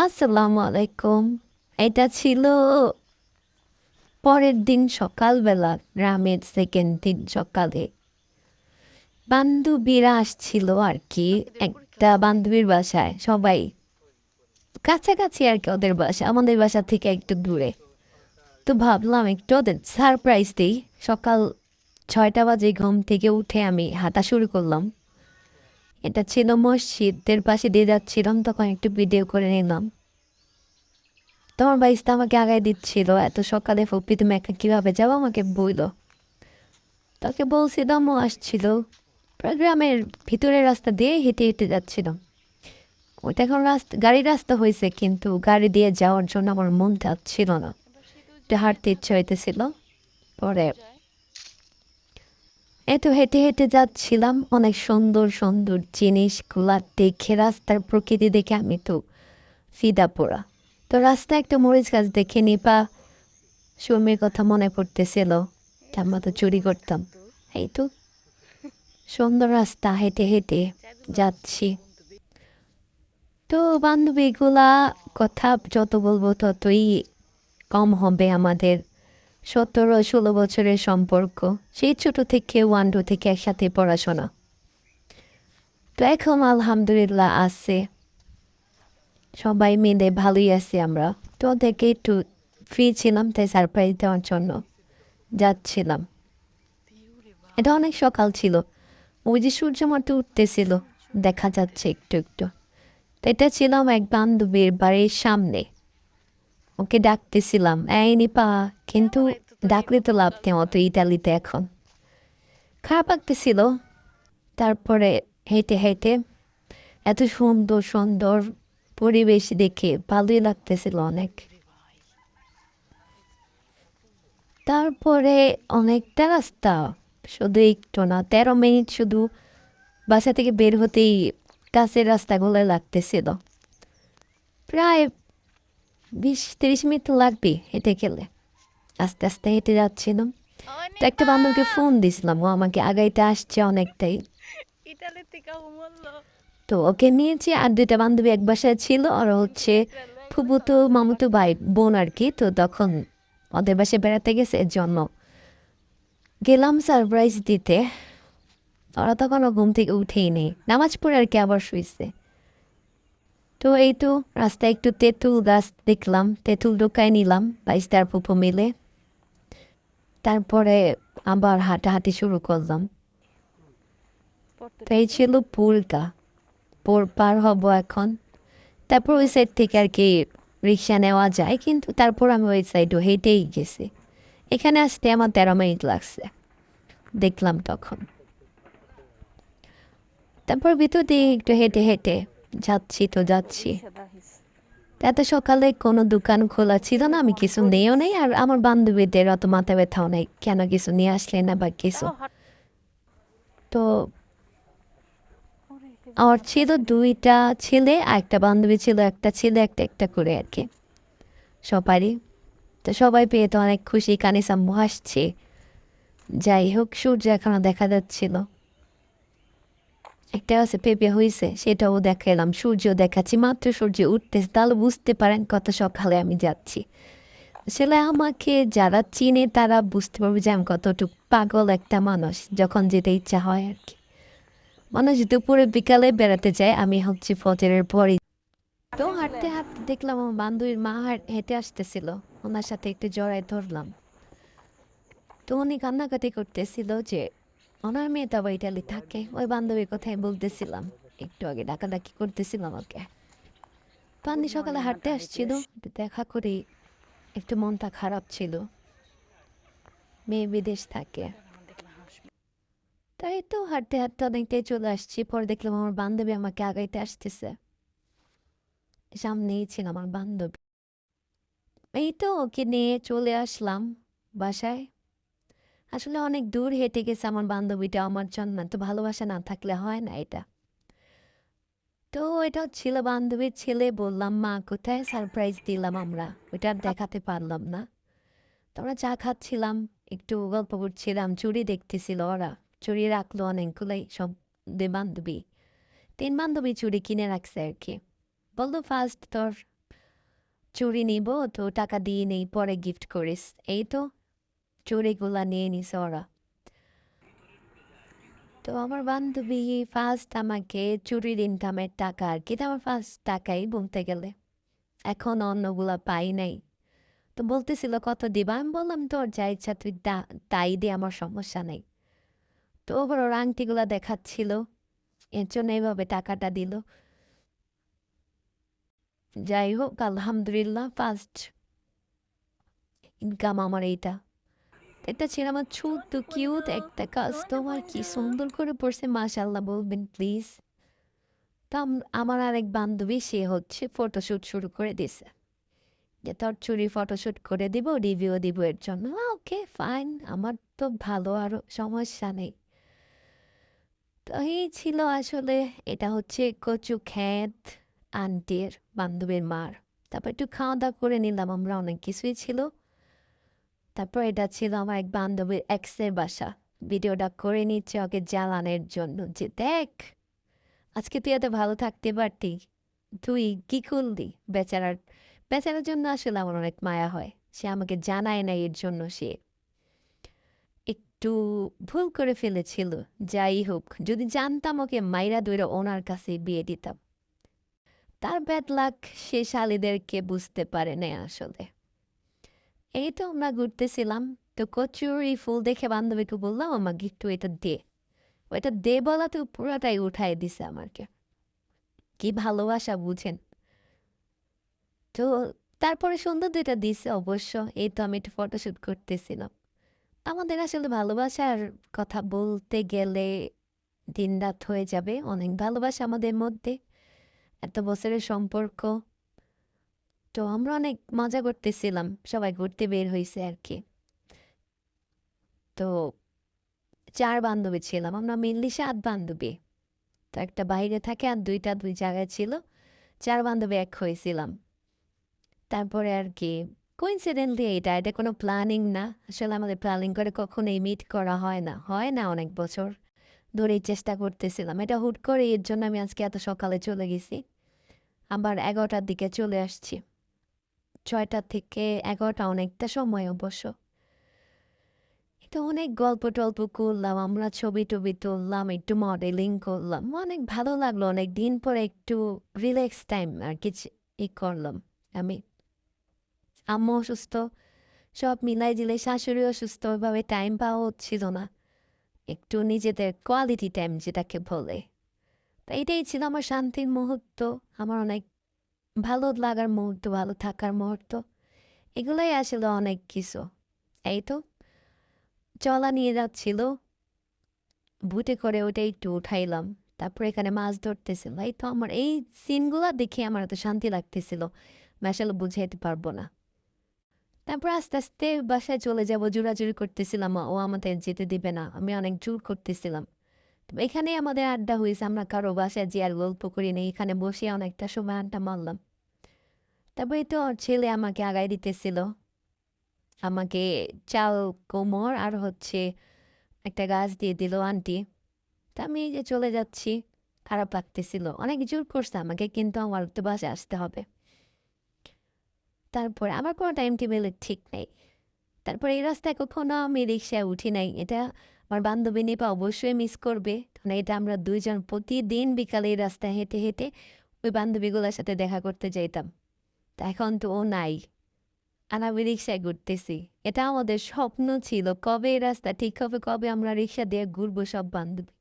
আসসালামু আলাইকুম। এটা ছিল পরের দিন সকালবেলা, গ্রামের সেকেন্ড দিন সকালে। বান্ধবীরা আসছিল আর কি, একটা বান্ধবীর বাসায় সবাই কাছাকাছি আর কি, ওদের বাসা আমাদের বাসা থেকে একটু দূরে। তো ভাবলাম একটু ওদের সারপ্রাইজ দিই। সকাল 6টা বাজে ঘুম থেকে উঠে আমি হাঁটা শুরু করলাম। এটা ছিল মসজিদের পাশে দিয়ে যাচ্ছিলাম, তখন একটু ভিডিও করে নিলাম। তোমার বাইসটা আমাকে আগায় দিচ্ছিল, এত সকালে ফুপি তুমি একা কীভাবে যাবো আমাকে বইল। তাকে বলছিলাম, ও আসছিল গ্রামের ভিতরের রাস্তা দিয়ে হেঁটে হেঁটে যাচ্ছিল। ওইটা এখন গাড়ির রাস্তা হয়েছে, কিন্তু গাড়ি দিয়ে যাওয়ার জন্য আমার মন চাচ্ছিল না, একটু হাঁটতে ইচ্ছে হইতেছিল। পরে এত হেঁটে হেঁটে যাচ্ছিলাম, অনেক সুন্দর সুন্দর জিনিসগুলা দেখে, রাস্তার প্রকৃতি দেখে আমি তো ফিদা পোড়া। তো রাস্তায় একটা মরিচ গাছ দেখে নিপা সুমির কথা মনে পড়তেছিল, আমরা তো চুরি করতাম। এই তো সুন্দর রাস্তা হেঁটে হেঁটে যাচ্ছি। তো বান্ধবীগুলা কথা যত বলবো ততই কম হবে আমাদের। 17-16 বছরের সম্পর্ক, সেই ছোট থেকে 1-2 থেকে একসাথে পড়াশোনা। তো এখন আলহামদুলিল্লাহ আছে, সবাই মিলে ভালোই আছি আমরা। তো ওদেরকে একটু ফ্রি ছিলাম, তাই সারপ্রাইজ দেওয়ার জন্য যাচ্ছিলাম। এটা অনেক সকাল ছিল, ওই যে সূর্য মাত্র উঠতেছিল, দেখা যাচ্ছে একটু একটু। তো এটা ছিলাম এক বান্ধবীর বাড়ির সামনে, ওকে ডাকতেছিলাম এই নিপা, কিন্তু ডাকলে তো লাভ নেই, অত ইতালিতে এখন খারাপ লাগতেছিল। তারপরে হেঁটে হেঁটে এত সুন্দর সুন্দর পরিবেশ দেখে ভালোই লাগতেছিল অনেক। তারপরে অনেকটা রাস্তা, শুধু একটু না, 13 মিনিট শুধু বাসা থেকে বের হতেই কাছের রাস্তাগুলো লাগতেছিল। প্রায় 20-30 মিনিট তো লাগবে হেঁটে গেলে। আস্তে আস্তে হেঁটে যাচ্ছিলাম, তো একটা বান্ধবীকে ফোন দিছিলাম, ও আমাকে আগাইতে আসছে অনেকটাই। তো ওকে নিয়েছি, আর দুইটা বান্ধবী এক বাসায় ছিল, আর হচ্ছে ফুপুতো মামুতো ভাই বোন আর কি। তো তখন ওদের বাসায় বেড়াতে গেছে, এর জন্য গেলাম সারপ্রাইজ দিতে। ওরা তখনও ঘুম থেকে উঠেই নেই, নামাজ পড়ে আর কি আবার শুয়েছে। তো এই তো রাস্তায় একটু তেঁতুল গাছ দেখলাম, তেঁতুল ঢোকায় নিলাম বাইশটার ফুপু মিলে। তারপরে আবার হাঁটাহাঁটি শুরু করলাম। তো এই ছিল পুলটা, পুল পার হব এখন। তারপর ওই সাইড থেকে আর কি রিক্সা নেওয়া যায়, কিন্তু তারপর আমি ওই সাইডও হেঁটেই গেছি। এখানে আসতে আমার 13 মিনিট লাগছে, দেখলাম তখন। তারপর ভিতর দিয়ে একটু হেঁটে হেঁটে যাচ্ছি তো যাচ্ছি। এত সকালে কোনো দোকান খোলা ছিল না, আমি কিছু নেইও নেই, আর আমার বান্ধবীদের অত মাথা ব্যথাও নেই কেন কিছু নিয়ে আসলে না বা কিছু। তো আমার ছিল দুইটা ছেলে আর একটা বান্ধবী ছিল, একটা ছেলে একটা একটা করে আর কি সবারই। তো সবাই পেয়ে তো অনেক খুশি, কানে সাম্মু হাসছে। যাই হোক, সূর্য এখনো দেখা যাচ্ছিল, একটা আছে পেঁপে হয়েছে সেটাও দেখালাম, সূর্য দেখাচ্ছি, মাত্র সূর্য উঠতেছে, তাহলে বুঝতে পারেন কত সকালে আমি যাচ্ছি। আসলে আমাকে যারা চিনে তারা বুঝতে পারবে যে আমি কতটুকু পাগল একটা মানুষ, যখন যেটা ইচ্ছা হয় আর কি। মানুষ দুপুরে বিকালে বেড়াতে যায়, আমি হচ্ছে ফজরের পরে। তো হাঁটতে হাঁটতে দেখলাম আমার বান্ধবীর মা হেঁটে আসতেছিল, ওনার সাথে একটু জড়ায় ধরলাম। তো উনি কান্নাকাটি করতেছিল যে ওনার মেয়ে তো আবার ইটালি থাকে, ওই বান্ধবীর কথাই বলতেছিলাম, একটু আগে ডাকাডাকি করতেছিলাম ওকে। পান্নি সকালে হাঁটতে আসছিল, দেখা করি একটু মনটা খারাপ ছিল, মেয়ে বিদেশ থাকে। তাই তো হাঁটতে হাঁটতে অনেকটাই চলে আসছি, পরে দেখলাম আমার বান্ধবী আমাকে আগাইতে আসতেছে, সামনেই ছিল আমার বান্ধবী। এই তো ওকে নিয়ে চলে আসলাম বাসায়। আসলে অনেক দূর হেঁটে গেছে আমার বান্ধবীটা আমার জন্য, তো ভালোবাসা না থাকলে হয় না এটা। তো এটা ছিল বান্ধবীর ছেলে, বললাম মা কোথায়, সারপ্রাইজ দিলাম আমরা, ওইটা আর দেখাতে পারলাম না। তো আমরা চা খাচ্ছিলাম, একটু গল্প করছিলাম, চুড়ি দেখতেছিল ওরা, চুড়ি রাখলো অনেকগুলোই, সব 2 বান্ধবী 3 বান্ধবী চুড়ি কিনে রাখছে আর কি। বললো ফার্স্ট তোর চুড়ি নিব তো টাকা দিয়ে নেই, পরে গিফট করিস। এই তো চুড়িগুলা নিয়ে নিছে ওরা। তো আমার বান্ধবী ফার্স্ট আমাকে চুরির ইনকামের টাকা আর কি, আমার ফার্স্ট টাকাই বলতে গেলে, এখন অন্যগুলা পাই নাই। তো বলতেছিল কত দিবা, আমি বললাম তোর যা ইচ্ছা তুই তাই দিয়ে, আমার সমস্যা নেই। তো ওবার ওর আংটিগুলা দেখাচ্ছিল, এর জন্য এইভাবে টাকাটা দিল। যাই হোক আলহামদুলিল্লাহ ফার্স্ট ইনকাম আমার এইটা। এটা ছিল আমার ছোট্ট কিউট একটা কাস্টমার, কি সুন্দর করে পড়ছে মাশাআল্লাহ বলবেন প্লিজ। তা আমার আরেক বান্ধবী সে হচ্ছে ফটোশ্যুট শুরু করে দিছে, যে তোর চুরি ফটোশ্যুট করে দিব, রিভিউ দিব এর জন্য। ওকে ফাইন, আমার তো ভালো, আরও সমস্যা নেই। তো এই ছিল আসলে, এটা হচ্ছে কচু ক্ষেত আন্টির বান্ধবীর মার। তারপর একটু খাওয়া দাওয়া করে নিলাম আমরা, অনেক কিছুই ছিল। তারপর এটা ছিল আমার এক বান্ধবীর এক্সের বাসা, ভিডিওটা করে নিচ্ছে ওকে জ্বালানোর জন্য, যে দেখ আজকে তুই এত ভালো থাকতে পারতি, তুই কি করলি। বেচারার বেচারার জন্য আসলে আমার অনেক মায়া হয়, সে আমাকে জানায় না, এর জন্য সে একটু ভুল করে ফেলেছিল। যাই হোক, যদি জানতাম ওকে মাইরা দইরা ওনার কাছে বিয়ে দিতাম। তার ব্যাড লাক, সে শালিদেরকে বুঝতে পারে না আসলে। এই তো আমরা ঘুরতেছিলাম, তো কচুরি ফুল দেখে বান্ধবীকে বললাম আমাকে একটু এটা দে। ওইটা দে বলাতে পুরোটাই উঠাই দিছে আমাকে, কি ভালোবাসা বুঝেন। তো তারপরে সুন্দর দুইটা দিছে অবশ্য। এই তো আমি একটু ফটোশ্যুট করতেছিলাম। আমাদের আসলে ভালোবাসার কথা বলতে গেলে দিন রাত হয়ে যাবে, অনেক ভালোবাসা আমাদের মধ্যে, এত বছরের সম্পর্ক। তো আমরা অনেক মজা করতেছিলাম, সবাই ঘুরতে বের হয়েছে আর কি। তো 4 বান্ধবী ছিলাম আমরা, মেনলি 7 বান্ধবী। তো একটা বাইরে থাকে আর দুইটা দুই জায়গায় ছিল, 4 বান্ধবী এক হয়েছিলাম। তারপরে আর কি কোইন্সিডেন্টলি এটা কোনো প্ল্যানিং না আসলে, আমাদের প্ল্যানিং করে কখনোই মিট করা হয় না অনেক বছর ধরেই চেষ্টা করতেছিলাম, এটা হুট করে। এর জন্য আমি আজকে এত সকালে চলে গেছি, আবার 11টার দিকে চলে আসছি। 6টা থেকে 11টা অনেকটা সময় অবশ্য। এটা অনেক গল্প টল্প করলাম আমরা, ছবি টবি তুললাম, একটু মডেলিং করলাম, অনেক ভালো লাগলো। অনেক দিন পরে একটু রিল্যাক্স টাইম আর কি করলাম আমি। আম্মু অসুস্থ, সব মিলাই দিলে শাশুড়ি অসুস্থ, ওইভাবে টাইম পাওয়া হচ্ছিল না, একটু নিজেদের কোয়ালিটি টাইম যেটাকে বলে। তো এটাই ছিল আমার শান্তির মুহূর্ত, আমার অনেক ভালো লাগার মুহূর্ত, ভালো থাকার মুহূর্ত। এগুলোই আসলে অনেক কিছু। এই তো চলা নিয়ে যাচ্ছিল, বুটে করে ওটা একটু উঠাইলাম, তারপর এখানে মাছ ধরতেছিল। এই তো আমার এই সিনগুলো দেখে আমার এত শান্তি লাগতেছিল, আমি আসলে বুঝাইতে পারবো না। তারপর আস্তে আস্তে বাসায় চলে যাব, জোরাজুরি করতেছিলাম, ও আমাদের যেতে দিবে না, আমি অনেক জোর করতেছিলাম। তো এখানেই আমাদের আড্ডা হয়েছে, আমরা কারো বাসায় যে আর গল্প করি নেই, এখানে বসে অনেকটা সময় আড্ডা মারলাম। তারপরে তো ওর ছেলে আমাকে আগায় দিতেছিল, আমাকে চাল কোমর আর হচ্ছে একটা গাছ দিয়ে দিল আন্টি। তা আমি এই যে চলে যাচ্ছি, খারাপ লাগতেছিল, অনেক জোর করছে আমাকে, কিন্তু আমার তো বাসায় আসতে হবে। তারপরে আমার কোনো টাইম টেবিলের ঠিক নেই। তারপরে এই রাস্তায় কখনো আমি রিক্সায় উঠি নাই, এটা আমার বান্ধবী নিপা অবশ্যই মিস করবে, কারণ এটা আমরা দুইজন প্রতিদিন বিকালে এই রাস্তায় হেঁটে হেঁটে ওই বান্ধবীগুলোর সাথে দেখা করতে যাইতাম। তা এখন তো ও নাই, আর আমি রিক্সায় ঘুরতেছি। এটা আমাদের স্বপ্ন ছিল, কবে এই রাস্তা ঠিক হবে, কবে আমরা রিক্সা দিয়ে ঘুরবো সব বান্ধবী।